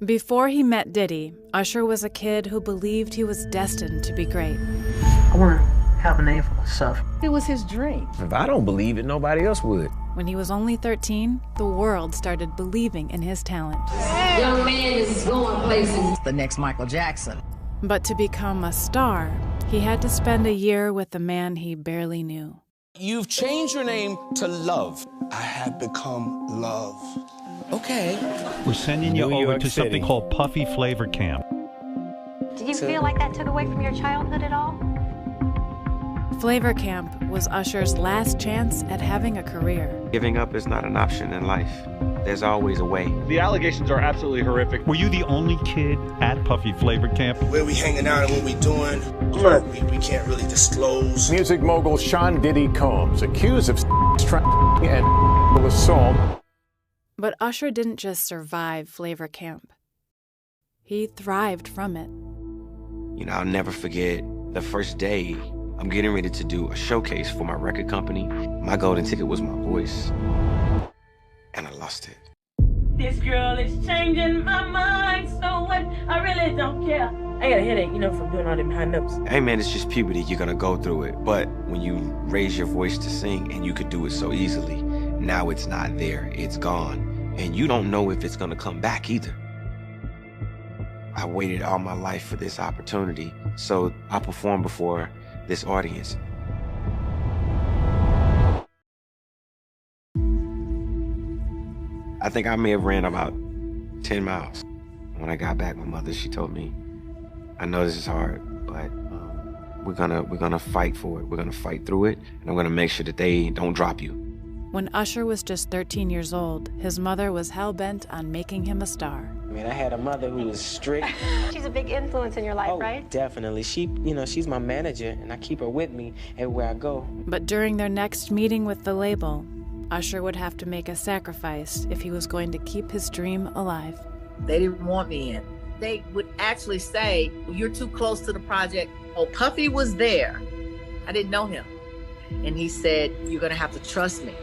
Before he met Diddy, Usher was a kid who believed he was destined to be great. I want to have a name for myself. It was his dream. If I don't believe it, nobody else would. When he was only 13, the world started believing in his talent. Young man is going places. The next Michael Jackson. But to become a star, he had to spend a year with a man he barely knew. You've changed your name to Love. I have become Love. Okay. We're sending you over to something called Puffy Flavor Camp. Did you feel like that took away from your childhood at all? Flavor Camp was Usher's last chance at having a career. Giving up is not an option in life. There's always a way. The allegations are absolutely horrific. Were you the only kid at Puffy Flavor Camp? Where we hanging out and what we doing, we can't really disclose. Music mogul Sean Diddy Combs, accused of trafficking and assault. But Usher didn't just survive Flavor Camp. He thrived from it. You know, I'll never forget the first day I'm getting ready to do a showcase for my record company. My golden ticket was my voice. And I lost it. This girl is changing my mind, so what? I really don't care. I got a headache, from doing all them high notes. Hey man, it's just puberty, you're gonna go through it. But when you raise your voice to sing and you could do it so easily, now it's not there, it's gone. And you don't know if it's gonna come back either. I waited all my life for this opportunity, so I performed before this audience. I think I may have ran about 10 miles. When I got back, my mother, she told me, I know this is hard, but we're gonna fight for it. We're gonna fight through it, and I'm gonna make sure that they don't drop you. When Usher was just 13 years old, his mother was hell-bent on making him a star. I mean, I had a mother who was strict. She's a big influence in your life, right? Definitely. She, she's my manager, and I keep her with me everywhere I go. But during their next meeting with the label, Usher would have to make a sacrifice if he was going to keep his dream alive. They didn't want me in. They would actually say, you're too close to the project. Oh, Puffy was there. I didn't know him. And he said, you're going to have to trust me.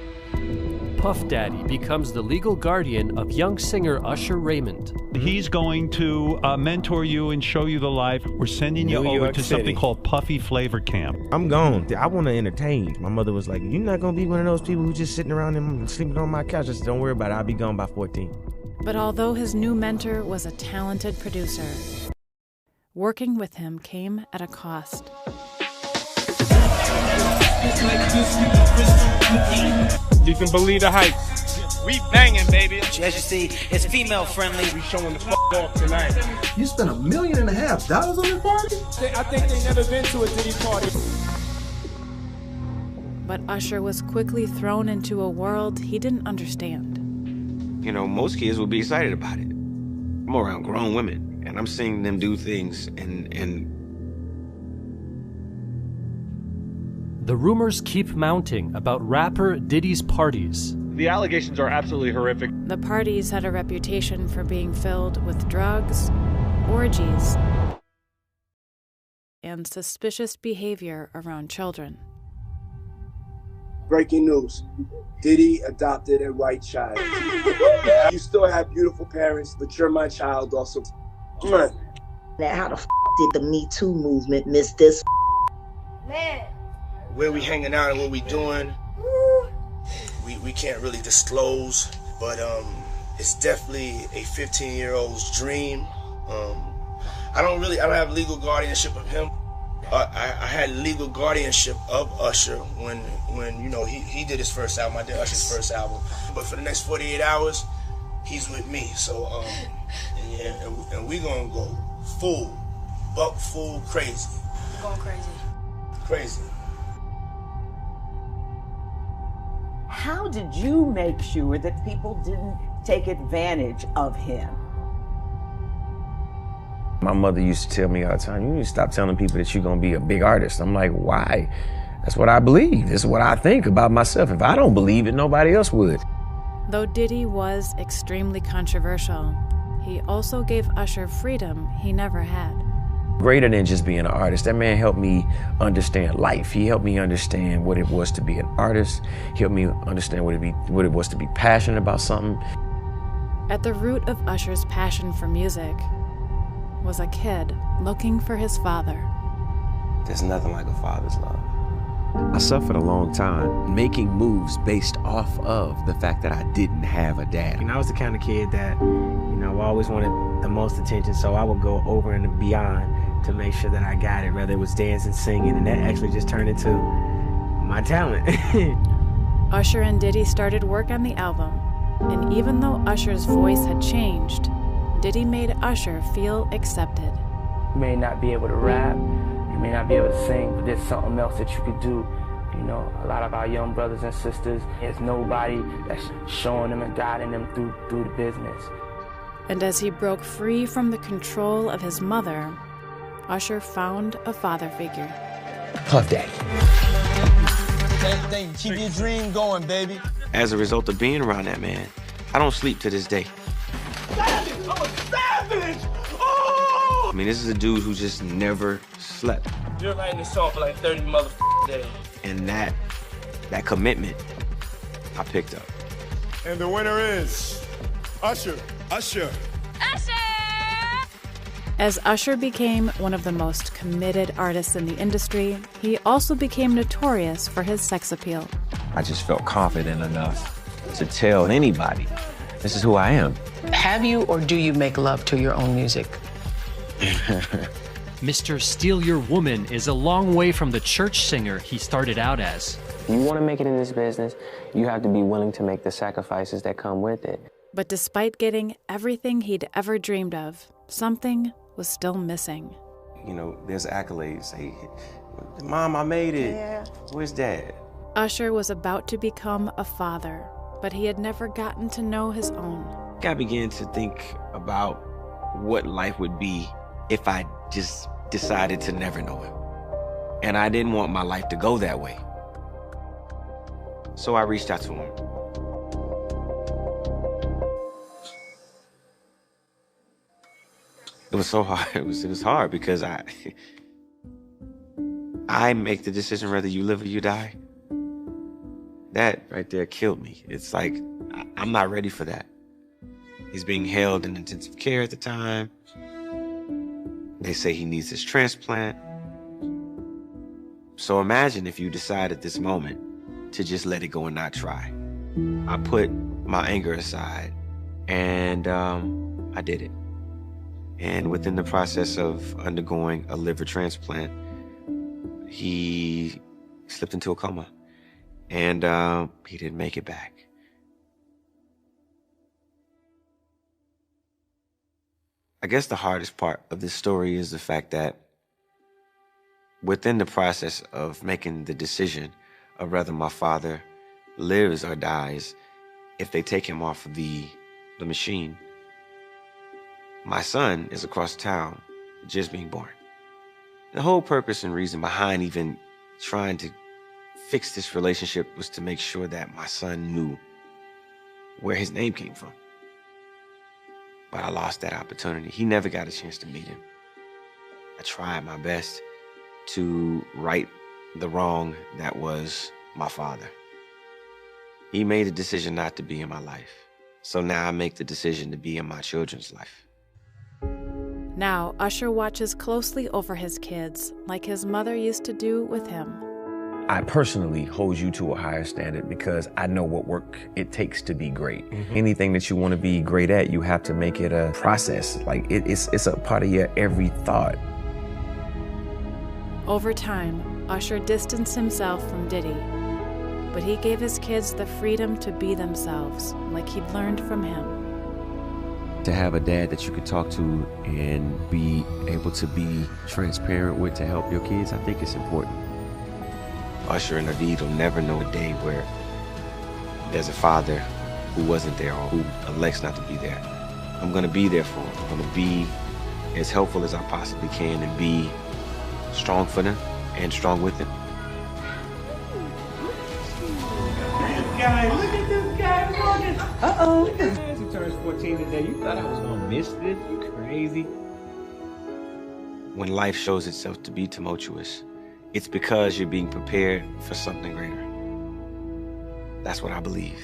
Puff Daddy becomes the legal guardian of young singer Usher Raymond. He's going to mentor you and show you the life. We're sending you over to something called Puffy Flavor Camp. I'm gone. I want to entertain. My mother was like, you're not going to be one of those people who just sitting around and sleeping on my couch. I said, don't worry about it. I'll be gone by 14. But although his new mentor was a talented producer, working with him came at a cost. You can believe the hype. We banging, baby. As you see, it's female friendly. We showing the off tonight. You spent $1.5 million on this party? I think they never been to a Diddy party. But Usher was quickly thrown into a world he didn't understand. Most kids would be excited about it. I'm around grown women, and I'm seeing them do things, and The rumors keep mounting about rapper Diddy's parties. The allegations are absolutely horrific. The parties had a reputation for being filled with drugs, orgies, and suspicious behavior around children. Breaking news. Diddy adopted a white child. You still have beautiful parents, but you're my child also. Now, how the did the Me Too movement miss this? Man. Where we hanging out and what we doing, we can't really disclose, but it's definitely a 15-year-old's dream. I don't have legal guardianship of him. I had legal guardianship of Usher when he did his first album. I did Usher's first album, but for the next 48 hours, he's with me. So and we gonna go full crazy. Going Crazy. How did you make sure that people didn't take advantage of him? My mother used to tell me all the time, you need to stop telling people that you're going to be a big artist. I'm like, why? That's what I believe. This is what I think about myself. If I don't believe it, nobody else would. Though Diddy was extremely controversial, he also gave Usher freedom he never had. Greater than just being an artist, that man helped me understand life. He helped me understand what it was to be an artist. He helped me understand what it was to be passionate about something. At the root of Usher's passion for music was a kid looking for his father. There's nothing like a father's love. I suffered a long time making moves based off of the fact that I didn't have a dad. You know, I was the kind of kid that, always wanted the most attention, so I would go over and beyond to make sure that I got it, whether it was dancing, singing, and that actually just turned into my talent. Usher and Diddy started work on the album, and even though Usher's voice had changed, Diddy made Usher feel accepted. You may not be able to rap, you may not be able to sing, but there's something else that you could do. A lot of our young brothers and sisters, there's nobody that's showing them and guiding them through the business. And as he broke free from the control of his mother, Usher found a father figure. Puff Daddy. Keep your dream going, baby. As a result of being around that man, I don't sleep to this day. Savage! I'm a savage! Oh! I mean, this is a dude who just never slept. You're writing this song for like 30 motherfucking days. And that commitment, I picked up. And the winner is Usher. Usher! As Usher became one of the most committed artists in the industry, he also became notorious for his sex appeal. I just felt confident enough to tell anybody, this is who I am. Have you or do you make love to your own music? Mr. Steal Your Woman is a long way from the church singer he started out as. If you want to make it in this business, you have to be willing to make the sacrifices that come with it. But despite getting everything he'd ever dreamed of, something was still missing. There's accolades. Say, Mom, I made it. Yeah. Where's Dad? Usher was about to become a father, but he had never gotten to know his own. I began to think about what life would be if I just decided to never know him. And I didn't want my life to go that way. So I reached out to him. It was so hard. It was hard because I make the decision whether you live or you die. That right there killed me. It's like, I'm not ready for that. He's being held in intensive care at the time. They say he needs his transplant. So imagine if you decide at this moment to just let it go and not try. I put my anger aside and I did it. And within the process of undergoing a liver transplant, he slipped into a coma and he didn't make it back. I guess the hardest part of this story is the fact that within the process of making the decision of whether my father lives or dies, if they take him off of the machine, my son is across town, just being born. The whole purpose and reason behind even trying to fix this relationship was to make sure that my son knew where his name came from. But I lost that opportunity. He never got a chance to meet him. I tried my best to right the wrong that was my father. He made a decision not to be in my life. So now I make the decision to be in my children's life. Now, Usher watches closely over his kids, like his mother used to do with him. I personally hold you to a higher standard because I know what work it takes to be great. Anything that you want to be great at, you have to make it a process. Like it's a part of your every thought. Over time, Usher distanced himself from Diddy, but he gave his kids the freedom to be themselves, like he'd learned from him. To have a dad that you could talk to and be able to be transparent with to help your kids, I think it's important. Usher and Nadeed will never know a day where there's a father who wasn't there or who elects not to be there. I'm gonna be there for them. I'm gonna be as helpful as I possibly can and be strong for them and strong with them. Guys, look at this guy walking. Uh-oh. He turns 14 today. You thought I was gonna miss this? You crazy. When life shows itself to be tumultuous, it's because you're being prepared for something greater. That's what I believe.